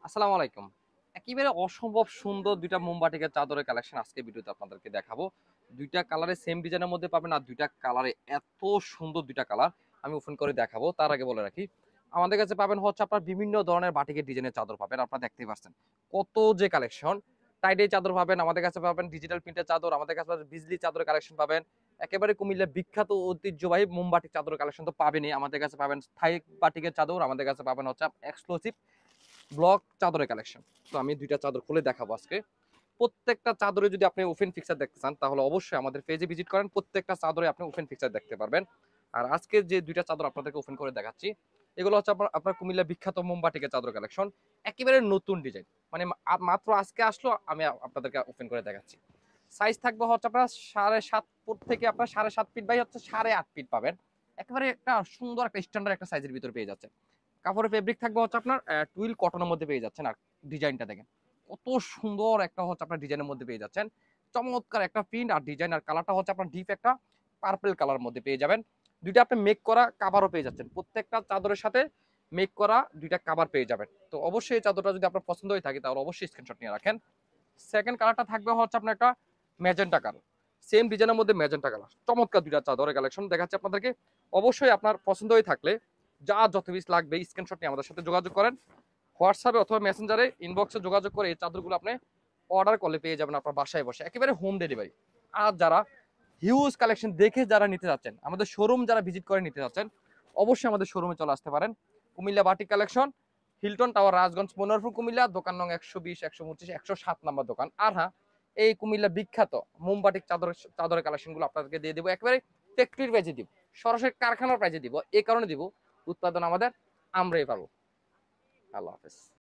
আসসালামু আলাইকুম। একেবারে অসম্ভব সুন্দর ২ টা মোমবাটিকের চাদরের কালেকশন আজকে ভিডিওতে আপনাদেরকে দেখাবো। ২ টা কালারে সেম ডিজাইনের মধ্যে পাবেন আর ২ টা কালারে এত সুন্দর ২ টা কালার আমি ওপেন করে দেখাবো। তার আগে বলে রাখি, আমাদের কাছে পাবেন হচ্ছে আপনার বিভিন্ন ধরনের বাটিকের ডিজাইনের চাদর পাবেন। আপনারা দেখতেই পাচ্ছেন। কত যে কালেকশন। টাইডের চাদর পাবেন, আমাদের কাছে পাবেন ডিজিটাল প্রিন্টের চাদর, আমাদের কাছে পাবেন বিজলি চাদরের কালেকশন পাবেন। একেবারে কুমিল্লার বিখ্যাত ঐতিহ্যবাহী মোমবাটিক চাদরের কালেকশন তো পাবেনই। আমাদের কাছে পাবেন স্থায়ী বাটিকের চাদর, আমাদের কাছে পাবেন হচ্ছে এক্সক্লুসিভ ব্লক চাদরের কালেকশন। তো আমি ২ টা চাদর খুলে দেখাবো আজকে। প্রত্যেকটা চাদরে যদি আপনি ওপেন পিকচার দেখতে চান তাহলে অবশ্যই আমাদের পেজে ভিজিট করেন। প্রত্যেকটা চাদরে আপনি ওপেন পিকচার দেখতে পারবেন। আর আজকে যে ২ টা চাদর আপনাদেরকে ওপেন করে দেখাচ্ছি, এগুলো হচ্ছে আপনার কুমিল্লা বিখ্যাত মোমবাটিকের চাদর কালেকশন। একেবারে নতুন ডিজাইন। মানে মাত্র আজকে আসলো আমি আপনাদেরকে ওপেন করে দেখাচ্ছি। সাইজ থাকবে হচ্ছে আপনার ৭.৫ ফুট থেকে আপনার ৭.৫ ফিট বাই হচ্ছে ৮.৫ ফিট পাবেন। একেবারে একটা সুন্দর একটা স্ট্যান্ডার্ড একটা সাইজের ভিতরে পেয়ে যাচ্ছেন। কাপড়ের ফেব্রিক থাকবে হচ্ছে আপনার টুইল কটনের মধ্যে পেয়ে যাচ্ছেন। আর ডিজাইনটা দেখেন কত সুন্দর একটা হচ্ছে আপনার ডিজাইনের মধ্যে পেয়ে যাচ্ছেন। চমৎকার একটা প্রিন্ট আর ডিজাইন আর কালারটা হচ্ছে আপনার ডিপ একটা পার্পল কালার মধ্যে পেয়ে যাবেন। ২ টা আপনি মেক করা কাভারও পেয়ে যাচ্ছেন। প্রত্যেকটা চাদরের সাথে মেক করা ২ টা কাভার পেয়ে যাবেন। তো অবশ্যই এই চাদরটা যদি আপনার পছন্দ হয়ে থাকে তাহলে অবশ্যই স্ক্রিনশট নিয়ে রাখেন। সেকেন্ড কালারটা থাকবে হচ্ছে আপনার একটা ম্যাজেন্টা কালার। সেম ডিজাইনের মধ্যে ম্যাজেন্টা কালার। চমৎকার ২ টা চাদরের কালেকশন দেখাচ্ছি আপনাদেরকে। অবশ্যই আপনার পছন্দ হয়ে থাকলে যত পিস লাগবে স্ক্রিনশট নিয়ে আমাদের সাথে যোগাযোগ করেন। হোয়াটসঅ্যাপে অথবা মেসেঞ্জারে ইনবক্সে যোগাযোগ করে এই চাদরগুলো আপনি অর্ডার করলে পেয়ে যাবেন আপনার বাসায় বসে। একেবারে হোম ডেলিভারি। আর যারা হিউজ কালেকশন দেখে যারা নিতে যাচ্ছেন, আমাদের শোরুম যারা ভিজিট করে নিতে যাচ্ছেন, অবশ্যই আমাদের শোরুমে চলে আসতে পারেন। Comilla batik collection, Hilton tower, Rajganj, Manoharpur, Comilla. দোকান নং ১২০, ১২৫, ১০৭ নম্বর দোকান। আর হ্যাঁ, এই কুমিল্লা বিখ্যাত মোমবাটিক চাদরের কালেকশনগুলো আপনাদেরকে দিয়ে দেবো একেবারে ফ্যাক্টরির প্রাইজে দিব, সরাসরি কারখানার প্রাইজে দিব। এই কারণে দিব, উৎপাদন আমাদের, আমরাই পাবো। আল্লাহ হাফেজ।